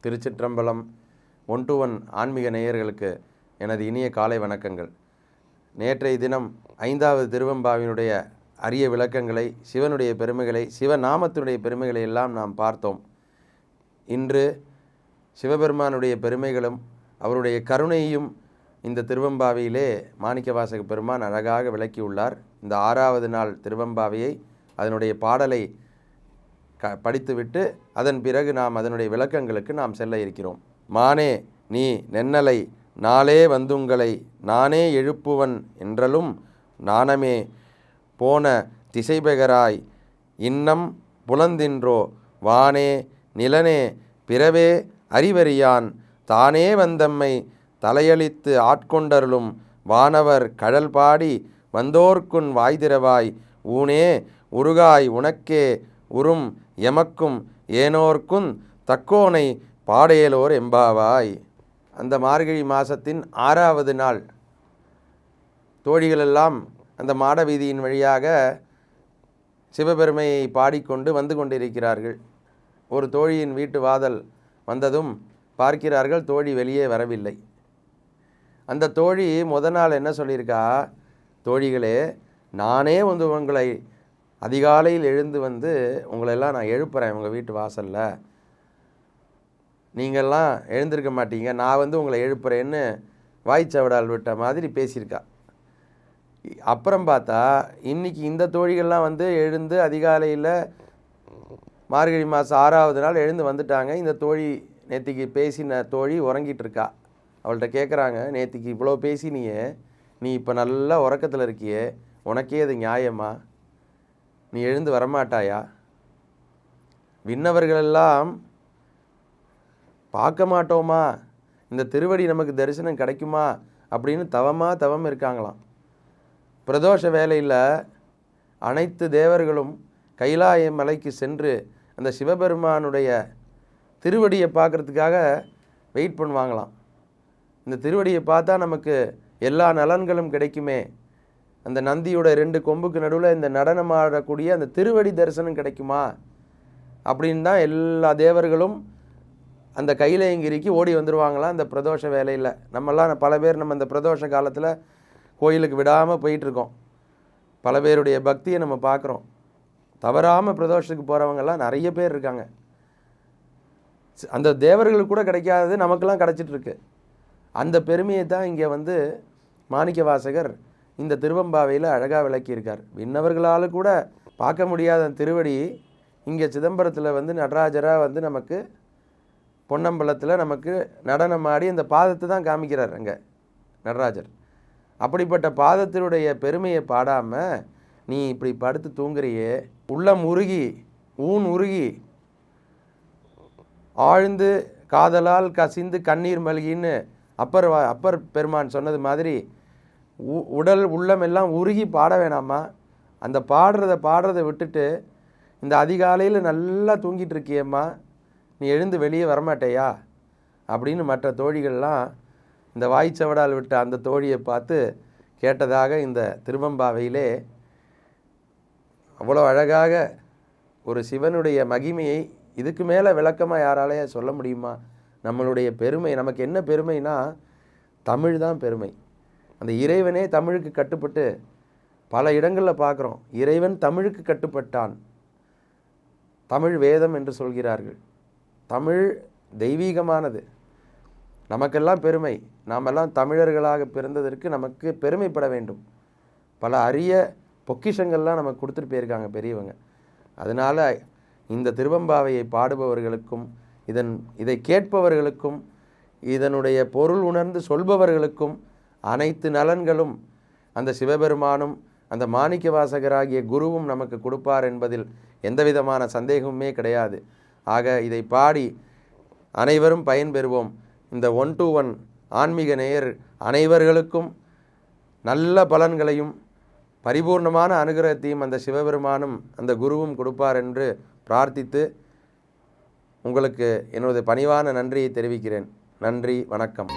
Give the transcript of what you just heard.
திருச்சிற்றம்பலம். 1-to-1 ஆன்மீக நேயர்களுக்கு எனது இனிய காலை வணக்கங்கள். நேற்றைய தினம் 5வது திருவெம்பாவினுடைய அரிய விளக்கங்களை, சிவனுடைய பெருமைகளை, சிவநாமத்தினுடைய பெருமைகளை எல்லாம் நாம் பார்த்தோம். இன்று சிவபெருமானுடைய பெருமைகளும் அவருடைய கருணையும் இந்த திருவெம்பாவியிலே மாணிக்கவாசக பெருமான் அழகாக விளக்கியுள்ளார். இந்த 6வது நாள் திருவெம்பாவையை அதனுடைய பாடலை படித்துவிட்டு அதன் பிறகு நாம் அதனுடைய விளக்கங்களுக்கு நாம் செல்ல இருக்கிறோம். மானே நீ நென்னலை நாளே வந்துங்களை நானே எழுப்புவன் என்றலும் நாணமே போன திசைபெகராய் இன்னம் புலந்தின்றோ வானே நிலனே பிறவே அறிவறியான் தானே வந்தம்மை தலையளித்து ஆட்கொண்டருளும் வானவர் கழல் பாடி வந்தோர்க்குன் வாய்திரவாய் ஊனே உருகாய் உனக்கே உறும் எமக்கும் ஏனோர்க்குன் தக்கோனை பாடையலோர் எம்பாவாய். அந்த மார்கழி மாதத்தின் 6வது நாள் தோழிகளெல்லாம் அந்த மாட வீதியின் வழியாக சிவபெருமையை பாடிக்கொண்டு வந்து கொண்டிருக்கிறார்கள். ஒரு தோழியின் வீட்டு வாதல் வந்ததும் பார்க்கிறார்கள், தோழி வெளியே வரவில்லை. அந்த தோழி நாள் என்ன சொல்லியிருக்கா, தோழிகளே நானே வந்து உங்களை அதிகாலையில் எழுந்து வந்து உங்களெல்லாம் நான் எழுப்புறேன் உங்கள் வீட்டு வாசலில், நீங்கள்லாம் எழுந்திருக்க மாட்டீங்க, நான் வந்து உங்களை எழுப்புறேன்னு வாய்ச்சவடால் விட்ட மாதிரி பேசியிருக்கா. அப்புறம் பார்த்தா இன்றைக்கி இந்த தோழிகள்லாம் வந்து எழுந்து அதிகாலையில் மார்கழி மாதம் 6வது நாள் எழுந்து வந்துட்டாங்க. இந்த தோழி நேற்றுக்கு பேசின தோழி உறங்கிட்டு இருக்கா. அவள்கிட்ட கேட்குறாங்க, நேற்றுக்கு இவ்வளோ பேசினியே, நீ இப்போ நல்லா உறக்கத்தில் இருக்கியே, உனக்கே அது நியாயமா? நீ எழுந்து வரமாட்டாயா? விண்ணவர்களெல்லாம் பார்க்க மாட்டோமா, இந்த திருவடி நமக்கு தரிசனம் கிடைக்குமா அப்படின்னு தவம் இருக்காங்களாம். பிரதோஷ வேளையில் அனைத்து தேவர்களும் கைலாய மலைக்கு சென்று அந்த சிவபெருமானுடைய திருவடியை பார்க்குறதுக்காக வெயிட் பண்ணுவாங்களாம். இந்த திருவடியை பார்த்தா நமக்கு எல்லா நலன்களும் கிடைக்குமே, அந்த நந்தியோட 2 கொம்புக்கு நடுவில் இந்த நடனம் ஆடக்கூடிய அந்த திருவடி தரிசனம் கிடைக்குமா அப்படின்னு தான் எல்லா தேவர்களும் அந்த கைலாயங்கிரிக்கு ஓடி வந்துடுவாங்களாம் அந்த பிரதோஷ வேலையில். நம்மெல்லாம் பல பேர் நம்ம இந்த பிரதோஷ காலத்தில் கோயிலுக்கு விடாமல் போயிட்டுருக்கோம். பல பேருடைய பக்தியை நம்ம பார்க்குறோம். தவறாமல் பிரதோஷத்துக்கு போகிறவங்கெல்லாம் நிறைய பேர் இருக்காங்க. அந்த தேவர்களுக்கு கூட கிடைக்காதது நமக்கெல்லாம் கிடச்சிட்ருக்கு. அந்த பெருமையை தான் இங்கே வந்து மாணிக்க வாசகர் இந்த திருவெம்பாவையில் அழகாக விளக்கியிருக்கார். விண்ணவர்களால் கூட பார்க்க முடியாத திருவடி இங்கே சிதம்பரத்தில் வந்து நடராஜராக வந்து நமக்கு பொன்னம்பலத்தில் நமக்கு நடனம் ஆடி அந்த பாதத்தை தான் காமிக்கிறார் அங்கே நடராஜர். அப்படிப்பட்ட பாதத்தினுடைய பெருமையை பாடாமல் நீ இப்படி படுத்து தூங்குறியே, உள்ளம் உருகி உருகி ஆழ்ந்து காதலால் கசிந்து கண்ணீர் மல்கின்னு அப்பர் பெருமான் சொன்னது மாதிரி உடல் உள்ளம் எல்லாம் உருகி பாட வேணாமா? அந்த பாடுறதை விட்டுட்டு இந்த அதிகாலையில் நல்லா தூங்கிட்டு இருக்கியம்மா, நீ எழுந்து வெளியே வரமாட்டேயா அப்படின்னு மற்ற தோழிகள்லாம் இந்த வாய்ச்சவடால் விட்ட அந்த தோழியை பார்த்து கேட்டதாக இந்த திருவெம்பாவையிலே அவ்வளோ அழகாக ஒரு சிவனுடைய மகிமையை இதுக்கு மேலே விளக்கமாக யாராலேயே சொல்ல முடியுமா? நம்மளுடைய பெருமை, நமக்கு என்ன பெருமைனா தமிழ் தான் பெருமை. அந்த இறைவனே தமிழுக்கு கட்டுப்பட்டு பல இடங்களில் பார்க்குறோம். இறைவன் தமிழுக்கு கட்டுப்பட்டான், தமிழ் வேதம் என்று சொல்கிறார்கள். தமிழ் தெய்வீகமானது. நமக்கெல்லாம் பெருமை. நாமெல்லாம் தமிழர்களாக பிறந்ததற்கு நமக்கு பெருமைப்பட வேண்டும். பல அரிய பொக்கிஷங்கள்லாம் நமக்கு கொடுத்துட்டு போயிருக்காங்க பெரியவங்க. அதனால் இந்த திருவெம்பாவையை பாடுபவர்களுக்கும் இதை கேட்பவர்களுக்கும் இதனுடைய பொருள் உணர்ந்து சொல்பவர்களுக்கும் அனைத்து நலன்களும் அந்த சிவபெருமானும் அந்த மாணிக்க வாசகராகிய குருவும் நமக்கு கொடுப்பார் என்பதில் எந்தவிதமான சந்தேகமுமே கிடையாது. ஆக இதை பாடி அனைவரும் பயன்பெறுவோம். இந்த 1-to-1 ஆன்மீக நேயர் அனைவர்களுக்கும் நல்ல பலன்களையும் பரிபூர்ணமான அனுகிரகத்தையும் அந்த சிவபெருமானும் அந்த குருவும் கொடுப்பார் என்று பிரார்த்தித்து உங்களுக்கு என்னுடைய பணிவான நன்றியை தெரிவிக்கிறேன். நன்றி, வணக்கம்.